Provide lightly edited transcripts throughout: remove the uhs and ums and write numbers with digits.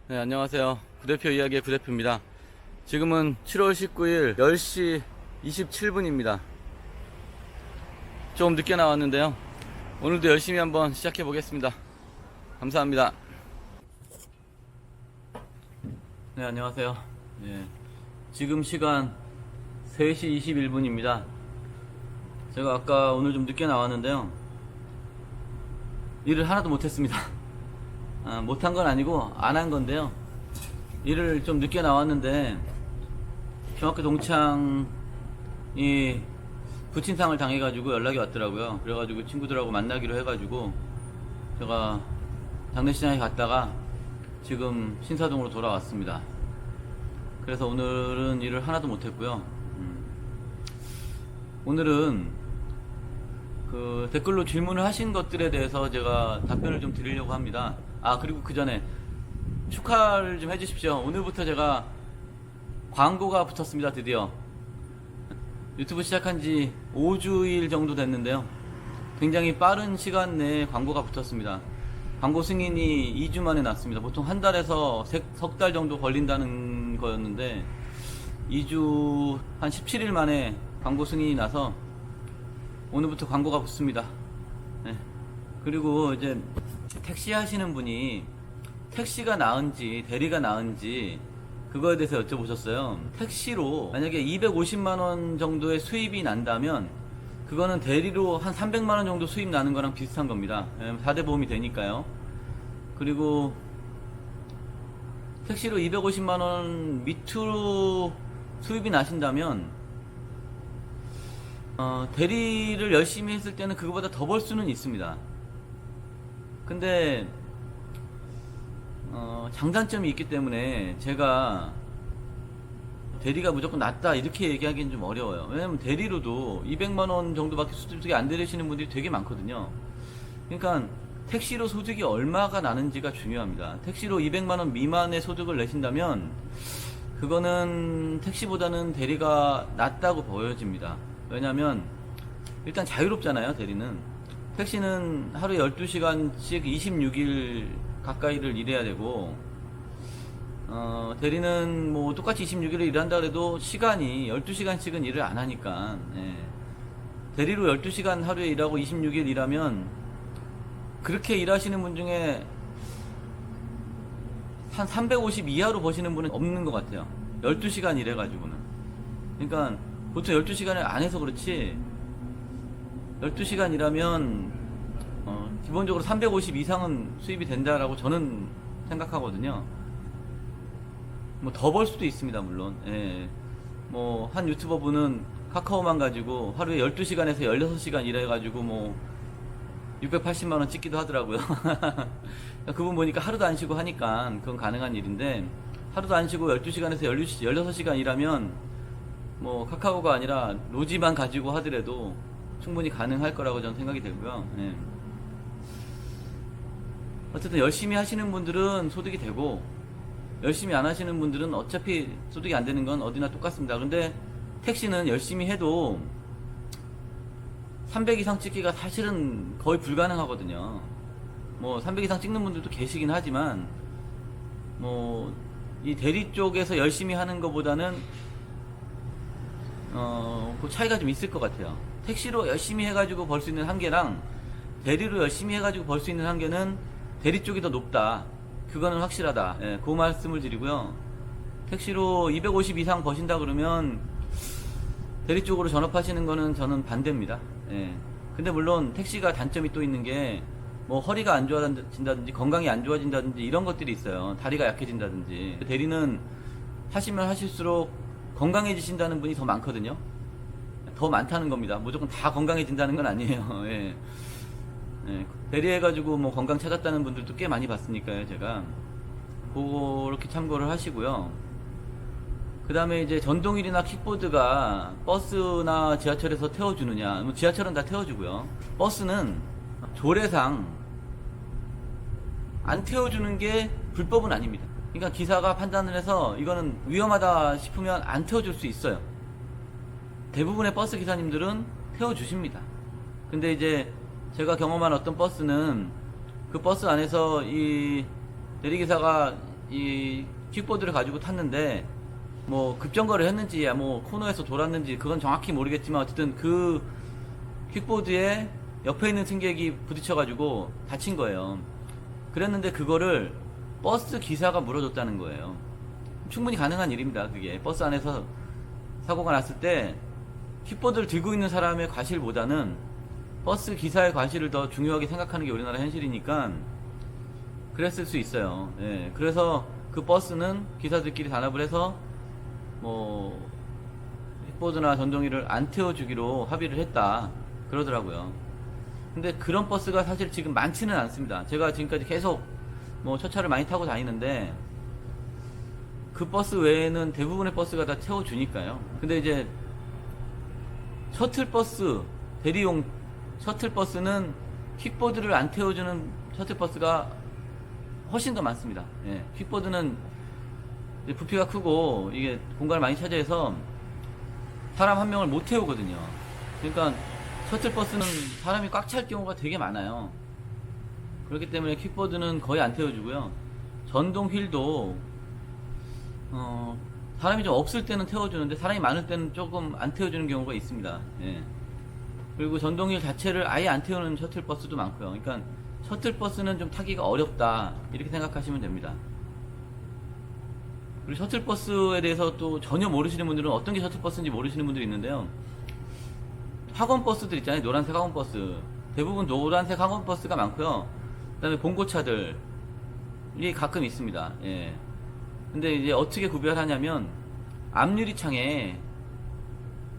네, 안녕하세요. 부대표 이야기의 부대표입니다. 지금은 7월 19일 10시 27분입니다. 좀 늦게 나왔는데요. 오늘도 열심히 한번 시작해 보겠습니다. 감사합니다. 네, 안녕하세요. 네, 지금 시간 3시 21분입니다. 제가 아까 오늘 좀 늦게 나왔는데요. 일을 하나도 못했습니다. 못한 건 아니고 안 한 건데요. 일을 좀 늦게 나왔는데 중학교 동창이 부친상을 당해가지고 연락이 왔더라고요. 그래가지고 친구들하고 만나기로 해가지고 제가 장례식장에 갔다가 지금 신사동으로 돌아왔습니다. 그래서 오늘은 일을 하나도 못했고요. 오늘은 그 댓글로 질문을 하신 것들에 대해서 제가 답변을 좀 드리려고 합니다. 그리고 그 전에 축하를 좀 해주십시오. 오늘부터 제가 광고가 붙었습니다. 드디어 유튜브 시작한 지 5주일 정도 됐는데요. 굉장히 빠른 시간 내에 광고가 붙었습니다. 광고 승인이 2주 만에 났습니다. 보통 한 달에서 석 달 정도 걸린다는 거였는데 2주 한 17일 만에 광고 승인이 나서 오늘부터 광고가 붙습니다. 네. 그리고 이제 택시 하시는 분이 택시가 나은지 대리가 나은지 그거에 대해서 여쭤보셨어요. 택시로 만약에 250만원 정도의 수입이 난다면 그거는 대리로 한 300만원 정도 수입 나는 거랑 비슷한 겁니다. 4대 보험이 되니까요. 그리고 택시로 250만원 밑으로 수입이 나신다면 대리를 열심히 했을 때는 그거보다 더 벌 수는 있습니다. 근데 장단점이 있기 때문에 제가 대리가 무조건 낫다 이렇게 얘기하기는 좀 어려워요. 왜냐면 대리로도 200만원 정도밖에 소득이 안 되시는 분들이 되게 많거든요. 그러니까 택시로 소득이 얼마가 나는지가 중요합니다. 택시로 200만원 미만의 소득을 내신다면 그거는 택시보다는 대리가 낫다고 보여집니다. 왜냐면 일단 자유롭잖아요. 대리는. 택시는 하루에 12시간씩 26일 가까이를 일해야 되고 대리는 뭐 똑같이 26일을 일한다 그래도 시간이 12시간씩은 일을 안 하니까 대리로 12시간 하루에 일하고 26일 일하면 그렇게 일하시는 분 중에 한 350 이하로 버시는 분은 없는 것 같아요. 12시간 일해가지고는. 그러니까 보통 12시간을 안 해서 그렇지 12시간 일하면 기본적으로 350 이상은 수입이 된다라고 저는 생각하거든요. 뭐 더 벌 수도 있습니다. 물론 뭐 한 유튜버 분은 카카오만 가지고 하루에 12시간에서 16시간 일해가지고 뭐 680만원 찍기도 하더라고요. 그분 보니까 하루도 안 쉬고 하니까 그건 가능한 일인데 하루도 안 쉬고 12시간에서 16시간 일하면 뭐 카카오가 아니라 로지만 가지고 하더라도 충분히 가능할 거라고 저는 생각이 되고요. 어쨌든 열심히 하시는 분들은 소득이 되고 열심히 안 하시는 분들은 어차피 소득이 안 되는 건 어디나 똑같습니다. 근데 택시는 열심히 해도 300 이상 찍기가 사실은 거의 불가능하거든요. 뭐 300 이상 찍는 분들도 계시긴 하지만 뭐 이 대리 쪽에서 열심히 하는 것보다는 그 차이가 좀 있을 것 같아요. 택시로 열심히 해가지고 벌 수 있는 한계랑 대리로 열심히 해가지고 벌 수 있는 한계는 대리 쪽이 더 높다. 그거는 확실하다. 그 말씀을 드리고요. 택시로 250 이상 버신다 그러면 대리 쪽으로 전업하시는 거는 저는 반대입니다. 근데 물론 택시가 단점이 또 있는 게 뭐 허리가 안 좋아진다든지 건강이 안 좋아진다든지 이런 것들이 있어요. 다리가 약해진다든지. 대리는 하시면 하실수록 건강해지신다는 분이 더 많거든요. 더 많다는 겁니다. 무조건 다 건강해진다는 건 아니에요. 대리해가지고 뭐 건강 찾았다는 분들도 꽤 많이 봤으니까요. 제가 그렇게 참고를 하시고요. 그 다음에 이제 전동휠이나 킥보드가 버스나 지하철에서 태워주느냐. 뭐 지하철은 다 태워주고요. 버스는 조례상 안 태워주는 게 불법은 아닙니다. 그러니까 기사가 판단을 해서 이거는 위험하다 싶으면 안 태워줄 수 있어요. 대부분의 버스 기사님들은 태워주십니다. 근데 이제 제가 경험한 어떤 버스는 그 버스 안에서 이 대리기사가 이 킥보드를 가지고 탔는데 뭐 급정거를 했는지 뭐 코너에서 돌았는지 그건 정확히 모르겠지만 어쨌든 그 킥보드에 옆에 있는 승객이 부딪혀가지고 다친 거예요. 그랬는데 그거를 버스 기사가 물어줬다는 거예요. 충분히 가능한 일입니다. 그게 버스 안에서 사고가 났을 때 킥보드를 들고 있는 사람의 과실보다는 버스 기사의 과실을 더 중요하게 생각하는 게 우리나라 현실이니까 그랬을 수 있어요. 예, 그래서 그 버스는 기사들끼리 단합을 해서 뭐 킥보드나 전동이를 안 태워주기로 합의를 했다 그러더라고요. 근데 그런 버스가 사실 지금 많지는 않습니다. 제가 지금까지 계속 뭐 첫차를 많이 타고 다니는데 그 버스 외에는 대부분의 버스가 다 태워주니까요. 근데 이제 셔틀버스, 대리용 셔틀버스는 킥보드를 안 태워주는 셔틀버스가 훨씬 더 많습니다. 예, 킥보드는 부피가 크고 이게 공간을 많이 차지해서 사람 한 명을 못 태우거든요. 그러니까 셔틀버스는 사람이 꽉 찰 경우가 되게 많아요. 그렇기 때문에 킥보드는 거의 안 태워주고요. 전동 휠도 사람이 좀 없을 때는 태워주는데 사람이 많을 때는 조금 안 태워주는 경우가 있습니다. 예. 그리고 전동 휠 자체를 아예 안 태우는 셔틀버스도 많고요. 그러니까 셔틀버스는 좀 타기가 어렵다 이렇게 생각하시면 됩니다. 그리고 셔틀버스에 대해서 또 전혀 모르시는 분들은 어떤 게 셔틀버스인지 모르시는 분들이 있는데요. 학원버스들 있잖아요. 노란색 학원버스. 대부분 노란색 학원버스가 많고요. 그 다음에 봉고차들이 가끔 있습니다. 예. 근데 이제 어떻게 구별하냐면 앞유리창에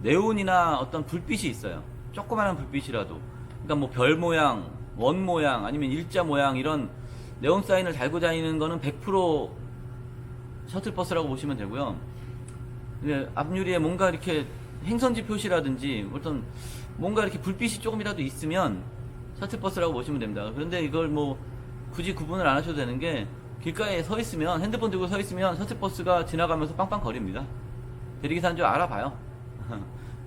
네온이나 어떤 불빛이 있어요. 조그마한 불빛이라도. 그러니까 뭐 별 모양, 원 모양, 아니면 일자 모양 이런 네온 사인을 달고 다니는 거는 100% 셔틀버스라고 보시면 되고요. 앞유리에 뭔가 이렇게 행선지 표시라든지 어떤 뭔가 이렇게 불빛이 조금이라도 있으면 셔틀버스라고 보시면 됩니다. 그런데 이걸 뭐 굳이 구분을 안 하셔도 되는 게 길가에 서 있으면 핸드폰 들고 서 있으면 셔틀버스가 지나가면서 빵빵거립니다. 대리기사인 줄 알아봐요.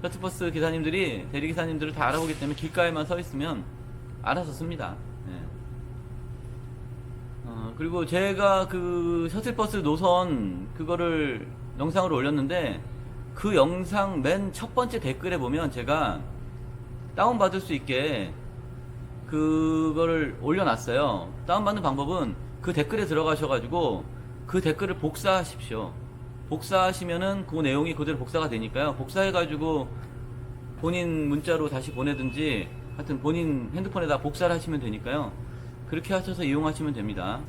셔틀버스 기사님들이 대리기사님들을 다 알아보기 때문에 길가에만 서 있으면 알아서 씁니다. 네. 그리고 제가 그 셔틀버스 노선 그거를 영상으로 올렸는데 그 영상 맨 첫 번째 댓글에 보면 제가 다운받을 수 있게 그거를 올려놨어요. 다운받는 방법은 그 댓글에 들어가셔가지고 그 댓글을 복사하십시오. 복사하시면은 그 내용이 그대로 복사가 되니까요. 복사해가지고 본인 문자로 다시 보내든지 하여튼 본인 핸드폰에다 복사를 하시면 되니까요. 그렇게 하셔서 이용하시면 됩니다.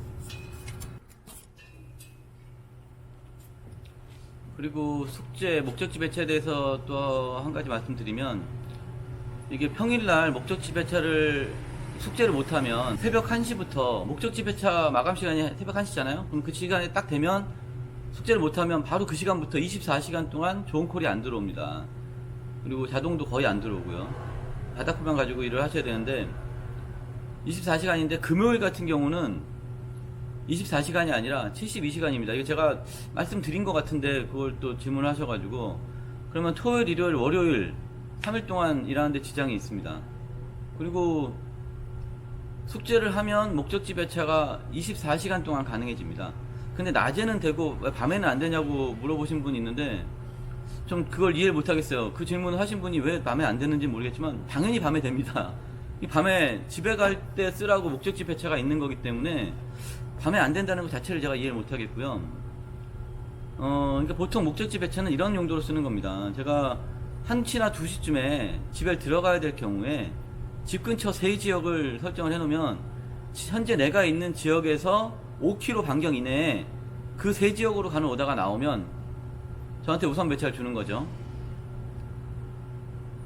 그리고 숙제, 목적지 배차에 대해서 또 한 가지 말씀드리면 이게 평일날 목적지 배차를 숙제를 못하면 새벽 1시부터 목적지 배차 마감 시간이 새벽 1시잖아요. 그럼 그 시간에 딱 되면 숙제를 못하면 바로 그 시간부터 24시간 동안 좋은 콜이 안 들어옵니다. 그리고 자동도 거의 안 들어오고요. 바닥표만 가지고 일을 하셔야 되는데 24시간인데 금요일 같은 경우는 24시간이 아니라 72시간입니다. 이거 제가 말씀드린 것 같은데 그걸 또 질문을 하셔가지고 그러면 토요일, 일요일, 월요일 3일 동안 일하는데 지장이 있습니다. 그리고 숙제를 하면 목적지 배차가 24시간 동안 가능해집니다. 근데 낮에는 되고 왜 밤에는 안 되냐고 물어보신 분이 있는데 좀 그걸 이해를 못하겠어요. 그 질문을 하신 분이 왜 밤에 안 되는지 모르겠지만 당연히 밤에 됩니다. 이 밤에 집에 갈 때 쓰라고 목적지 배차가 있는 거기 때문에 밤에 안 된다는 것 자체를 제가 이해를 못하겠고요. 그러니까 보통 목적지 배차는 이런 용도로 쓰는 겁니다. 제가 1시나 2시쯤에 집에 들어가야 될 경우에 집 근처 세 지역을 설정을 해놓으면 현재 내가 있는 지역에서 5km 반경 이내에 그 세 지역으로 가는 오다가 나오면 저한테 우선 배차를 주는 거죠.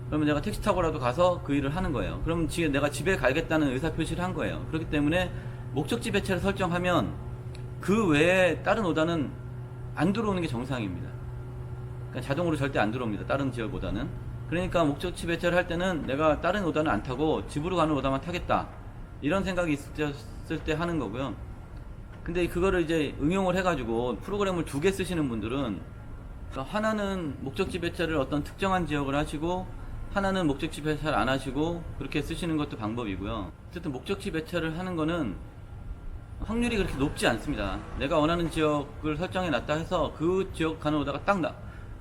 그러면 내가 택시 타고라도 가서 그 일을 하는 거예요. 그럼 지금 내가 집에 가겠다는 의사표시를 한 거예요. 그렇기 때문에 목적지 배차를 설정하면 그 외에 다른 오다는 안 들어오는 게 정상입니다. 그러니까 자동으로 절대 안 들어옵니다. 다른 지역보다는. 그러니까 목적지 배차를 할 때는 내가 다른 오다는 안 타고 집으로 가는 오다만 타겠다. 이런 생각이 있을 때 하는 거고요. 근데 그거를 이제 응용을 해가지고 프로그램을 2개 쓰시는 분들은 그러니까 하나는 목적지 배차를 어떤 특정한 지역을 하시고 하나는 목적지 배차를 안 하시고 그렇게 쓰시는 것도 방법이고요. 어쨌든 목적지 배차를 하는 거는 확률이 그렇게 높지 않습니다. 내가 원하는 지역을 설정해 놨다 해서 그 지역 가는 오다가 딱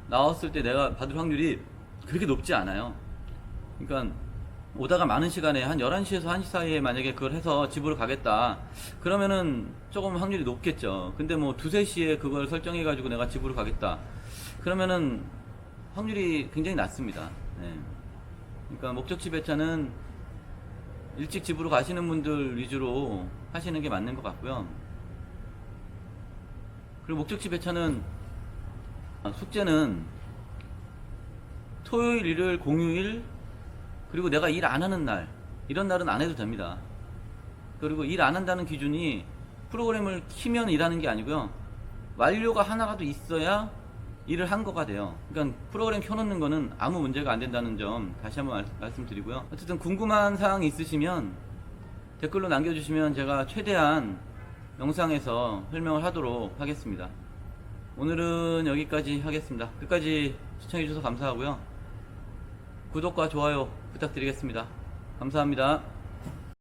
나왔을 때 내가 받을 확률이 그렇게 높지 않아요. 그러니까 오다가 많은 시간에 한 11시에서 1시 사이에 만약에 그걸 해서 집으로 가겠다 그러면은 조금 확률이 높겠죠. 근데 뭐 2, 3시에 그걸 설정해 가지고 내가 집으로 가겠다 그러면은 확률이 굉장히 낮습니다. 네. 그러니까 목적지 배차는 일찍 집으로 가시는 분들 위주로 하시는 게 맞는 것 같고요. 그리고 목적지 배차는 숙제는 토요일, 일요일, 공휴일 그리고 내가 일 안 하는 날 이런 날은 안 해도 됩니다. 그리고 일 안 한다는 기준이 프로그램을 키면 일하는 게 아니고요. 완료가 하나라도 있어야 일을 한 거가 돼요. 그러니까 프로그램 켜놓는 거는 아무 문제가 안 된다는 점 다시 한번 말씀드리고요. 어쨌든 궁금한 사항 있으시면 댓글로 남겨주시면 제가 최대한 영상에서 설명을 하도록 하겠습니다. 오늘은 여기까지 하겠습니다. 끝까지 시청해주셔서 감사하고요. 구독과 좋아요 부탁드리겠습니다. 감사합니다.